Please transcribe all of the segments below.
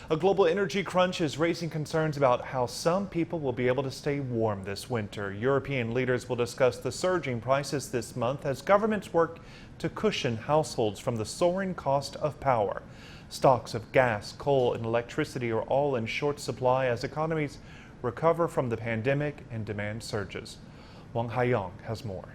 A global energy crunch is raising concerns about how some people will be able to stay warm this winter. European leaders will discuss the surging prices this month as governments work to cushion households from the soaring cost of power. Stocks of gas, coal, and electricity are all in short supply as economies recover from the pandemic and demand surges. Wang Haiyong has more.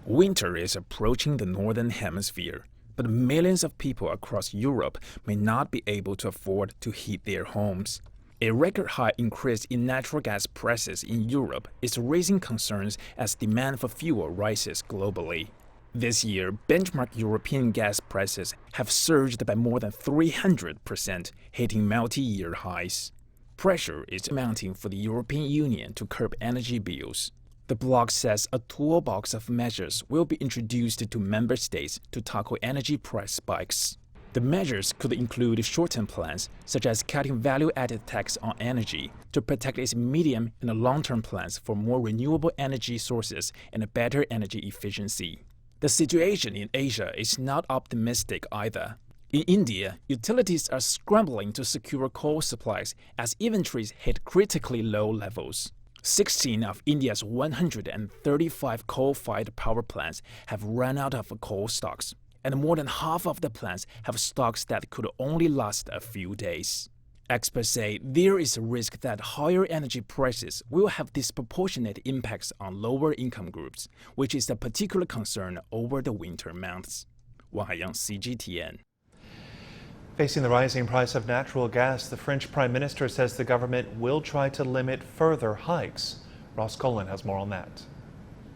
Winter is approaching the northern hemisphere, but millions of people across Europe may not be able to afford to heat their homes. A record-high increase in natural gas prices in Europe is raising concerns as demand for fuel rises globally. This year, benchmark European gas prices have surged by more than 300%, hitting multi-year highs. Pressure is mounting for the European Union to curb energy bills. The bloc says a toolbox of measures will be introduced to member states to tackle energy price spikes. The measures could include short-term plans, such as cutting value-added tax on energy to protect its medium and long-term plans for more renewable energy sources and better energy efficiency. The situation in Asia is not optimistic either. In India, utilities are scrambling to secure coal supplies as inventories hit critically low levels. 16 of India's 135 coal-fired power plants have run out of coal stocks, and more than half of the plants have stocks that could only last a few days. Experts say there is a risk that higher energy prices will have disproportionate impacts on lower-income groups, which is a particular concern over the winter months. Wang Haiyong, CGTN. Facing the rising price of natural gas, the French Prime Minister says the government will try to limit further hikes. Ross Cullen has more on that.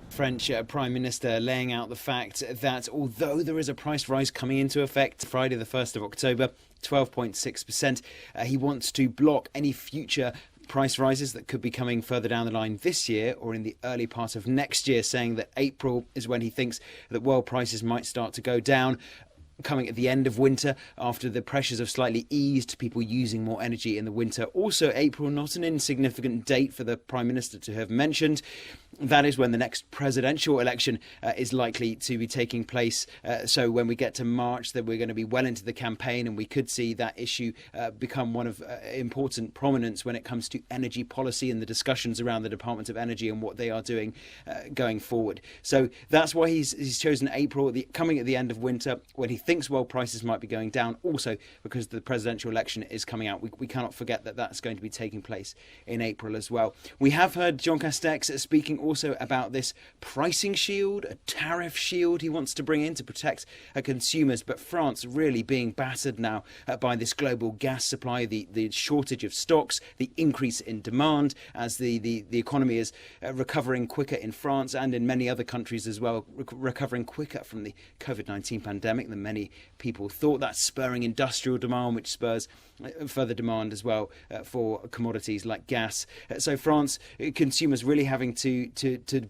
French Prime Minister laying out the fact that although there is a price rise coming into effect Friday the 1st of October, 12.6%, he wants to block any future price rises that could be coming further down the line this year or in the early part of next year, saying that April is when he thinks that world prices might start to go down, coming at the end of winter after the pressures have slightly eased, people using more energy in the winter. Also, April, not an insignificant date for the Prime Minister to have mentioned. That is when the next presidential election is likely to be taking place. So when we get to March, that we're going to be well into the campaign, and we could see that issue become one of important prominence when it comes to energy policy and the discussions around the Department of Energy and what they are doing going forward. So that's why he's chosen April, coming at the end of winter, when he thinks world prices might be going down. Also, because the presidential election is coming out, we cannot forget that that's going to be taking place in April as well. We have heard Jean Castex speaking also about this pricing shield, a tariff shield he wants to bring in to protect consumers. But France really being battered now by this global gas supply, the shortage of stocks, the increase in demand as the economy is recovering quicker in France and in many other countries as well, recovering quicker from the COVID-19 pandemic than many people thought. That's spurring industrial demand, which spurs further demand as well for commodities like gas. So France, consumers really having to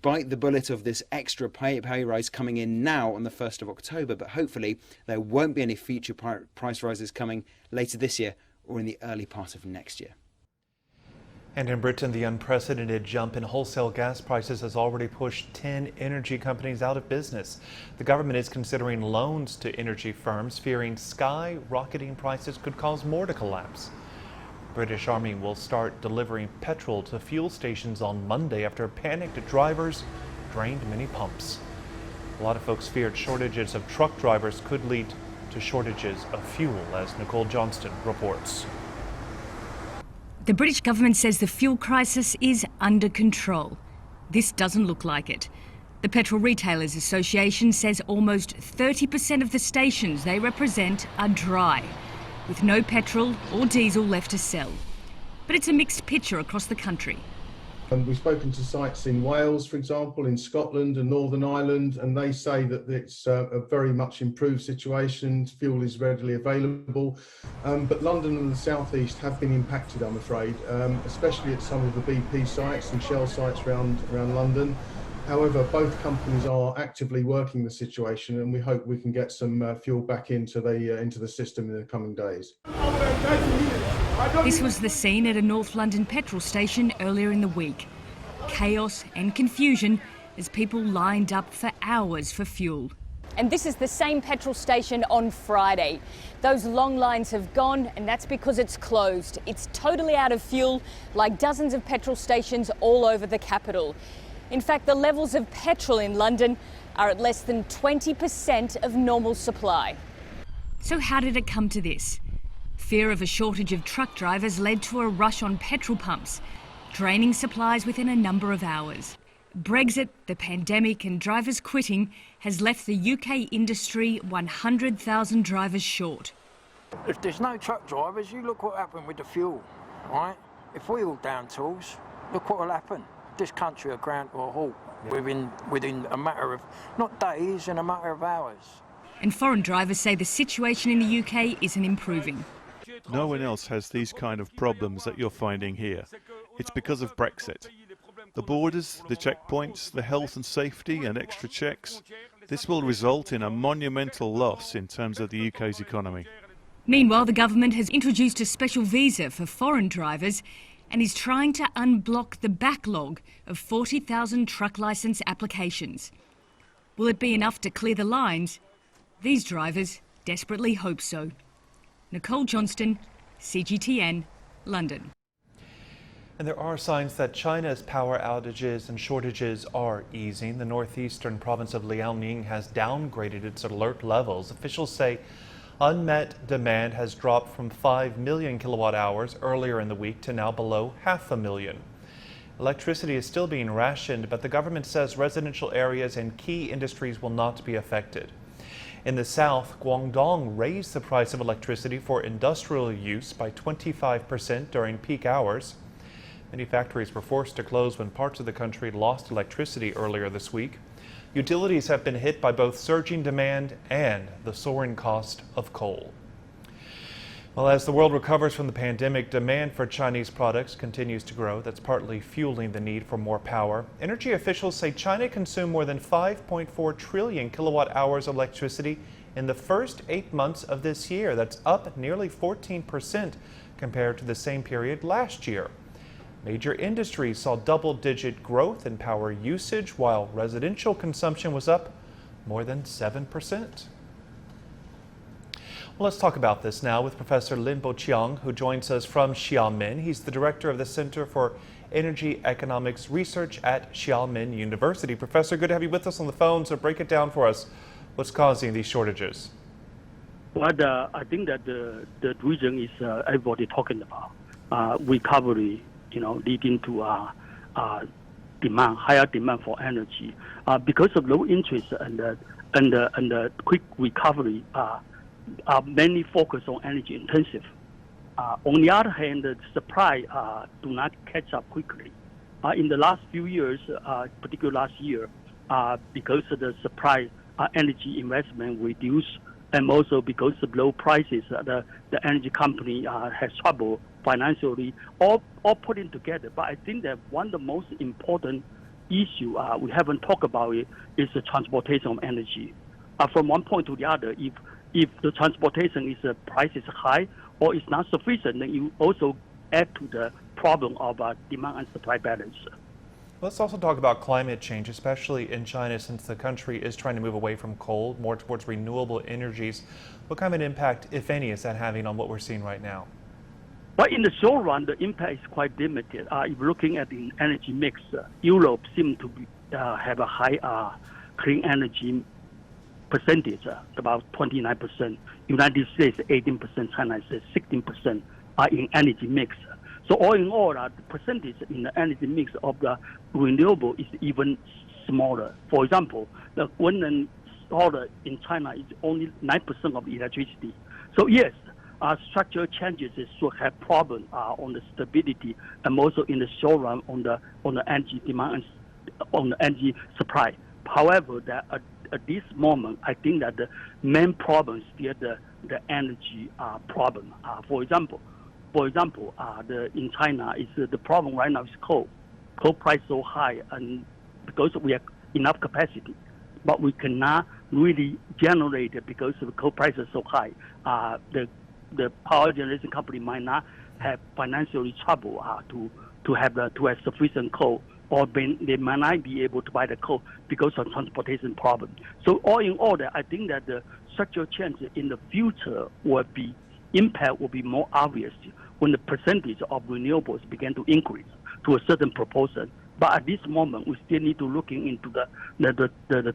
bite the bullet of this extra pay rise coming in now on the 1st of October, but hopefully there won't be any future price rises coming later this year or in the early part of next year. And in Britain, the unprecedented jump in wholesale gas prices has already pushed 10 energy companies out of business. The government is considering loans to energy firms, fearing skyrocketing prices could cause more to collapse. British Army will start delivering petrol to fuel stations on Monday after panicked drivers drained many pumps. A lot of folks feared shortages of truck drivers could lead to shortages of fuel, as Nicole Johnston reports. The British government says the fuel crisis is under control. This doesn't look like it. The Petrol Retailers Association says almost 30% of the stations they represent are dry, with no petrol or diesel left to sell. But it's a mixed picture across the country. We've spoken to sites in Wales, for example, in Scotland and Northern Ireland, and they say that it's a very much improved situation. Fuel is readily available, but London and the South East have been impacted, I'm afraid, especially at some of the BP sites and Shell sites around London. However, both companies are actively working the situation, and we hope we can get some fuel back into the system in the coming days. This was the scene at a North London petrol station earlier in the week. Chaos and confusion as people lined up for hours for fuel. And this is the same petrol station on Friday. Those long lines have gone, and that's because it's closed. It's totally out of fuel, like dozens of petrol stations all over the capital. In fact, the levels of petrol in London are at less than 20% of normal supply. So how did it come to this? Fear of a shortage of truck drivers led to a rush on petrol pumps, draining supplies within a number of hours. Brexit, the pandemic and drivers quitting has left the UK industry 100,000 drivers short. If there's no truck drivers, you look what happened with the fuel, right? If we all down tools, look what will happen. This country will ground to a halt within a matter of, not days, in a matter of hours. And foreign drivers say the situation in the UK isn't improving. No one else has these kind of problems that you're finding here. It's because of Brexit. The borders, the checkpoints, the health and safety and extra checks, this will result in a monumental loss in terms of the UK's economy. Meanwhile, the government has introduced a special visa for foreign drivers and is trying to unblock the backlog of 40,000 truck licence applications. Will it be enough to clear the lines? These drivers desperately hope so. Nicole Johnston, CGTN, London. And there are signs that China's power outages and shortages are easing. The northeastern province of Liaoning has downgraded its alert levels. Officials say unmet demand has dropped from 5 million kilowatt hours earlier in the week to now below 500,000. Electricity is still being rationed, but the government says residential areas and key industries will not be affected. In the south, Guangdong raised the price of electricity for industrial use by 25% during peak hours. Many factories were forced to close when parts of the country lost electricity earlier this week. Utilities have been hit by both surging demand and the soaring cost of coal. Well, as the world recovers from the pandemic, demand for Chinese products continues to grow. That's partly fueling the need for more power. Energy officials say China consumed more than 5.4 trillion kilowatt hours of electricity in the first 8 months of this year. That's up nearly 14% compared to the same period last year. Major industries saw double-digit growth in power usage, while residential consumption was up more than 7%. Well, let's talk about this now with Professor Lin Bo-chiang, who joins us from Xiamen. He's the director of the Center for Energy Economics Research at Xiamen University. Professor, good to have you with us on the phone. So break it down for us. What's causing these shortages? Well, I think that the reason is everybody talking about recovery, leading to demand, higher demand for energy because of low interest and the quick recovery. Are mainly focused on energy intensive. On the other hand, the supply do not catch up quickly. In the last few years, particularly last year, because of the supply energy investment reduced, and also because of low prices, the energy company has trouble financially, all putting together. But I think that one of the most important issue we haven't talked about it is the transportation of energy. From one point to the other, if the transportation is price is high or is not sufficient, then you also add to the problem of demand and supply balance. Let's also talk about climate change, especially in China, since the country is trying to move away from coal, more towards renewable energies. What kind of an impact, if any, is that having on what we're seeing right now? But in the short run, the impact is quite limited. If you're looking at the energy mix, Europe seems to have a high clean energy percentage, about 29%. United States 18%, China is 16% in energy mix. So all in all, the percentage in the energy mix of the renewable is even smaller. For example, the wind and solar in China is only 9% of electricity. So yes, structural changes should have problems on the stability and also in the short run on the energy demand and on the energy supply. However, at this moment, I think that the main problem is still the energy problem. For example, in China, the problem right now is coal. Coal price so high, and because we have enough capacity, but we cannot really generate it because the coal price is so high. The power generation company might not have financially trouble to have sufficient coal or they might not be able to buy the coal because of transportation problem. So all in all, I think that the structural change in the future impact will be more obvious when the percentage of renewables begin to increase to a certain proportion. But at this moment, we still need to looking into the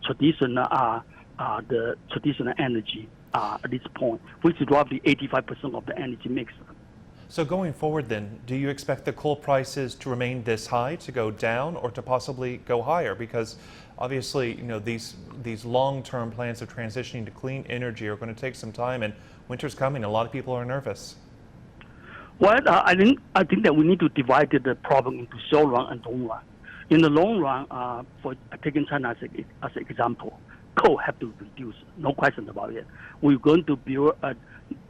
traditional energy at this point, which is roughly 85% of the energy mix. So going forward then, do you expect the coal prices to remain this high, to go down, or to possibly go higher? Because obviously, these long-term plans of transitioning to clean energy are going to take some time, and winter's coming. A lot of people are nervous. Well, I think that we need to divide the problem into short run and long run. In the long run, for taking China as an example, coal have to reduce, no question about it. We're going to build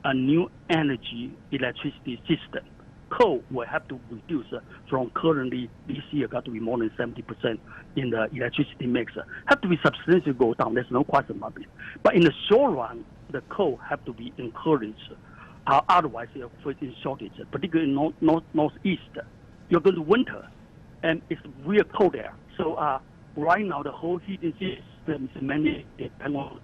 a new electricity system. Coal will have to reduce from currently this year got to be more than 70% in the electricity mix. Have to be substantially go down. There's no question about it. But in the short run, the coal have to be encouraged. Otherwise, you're facing shortage, particularly in northeast. You're going to winter, and it's real cold there. So right now, the whole heating system is mainly dependent on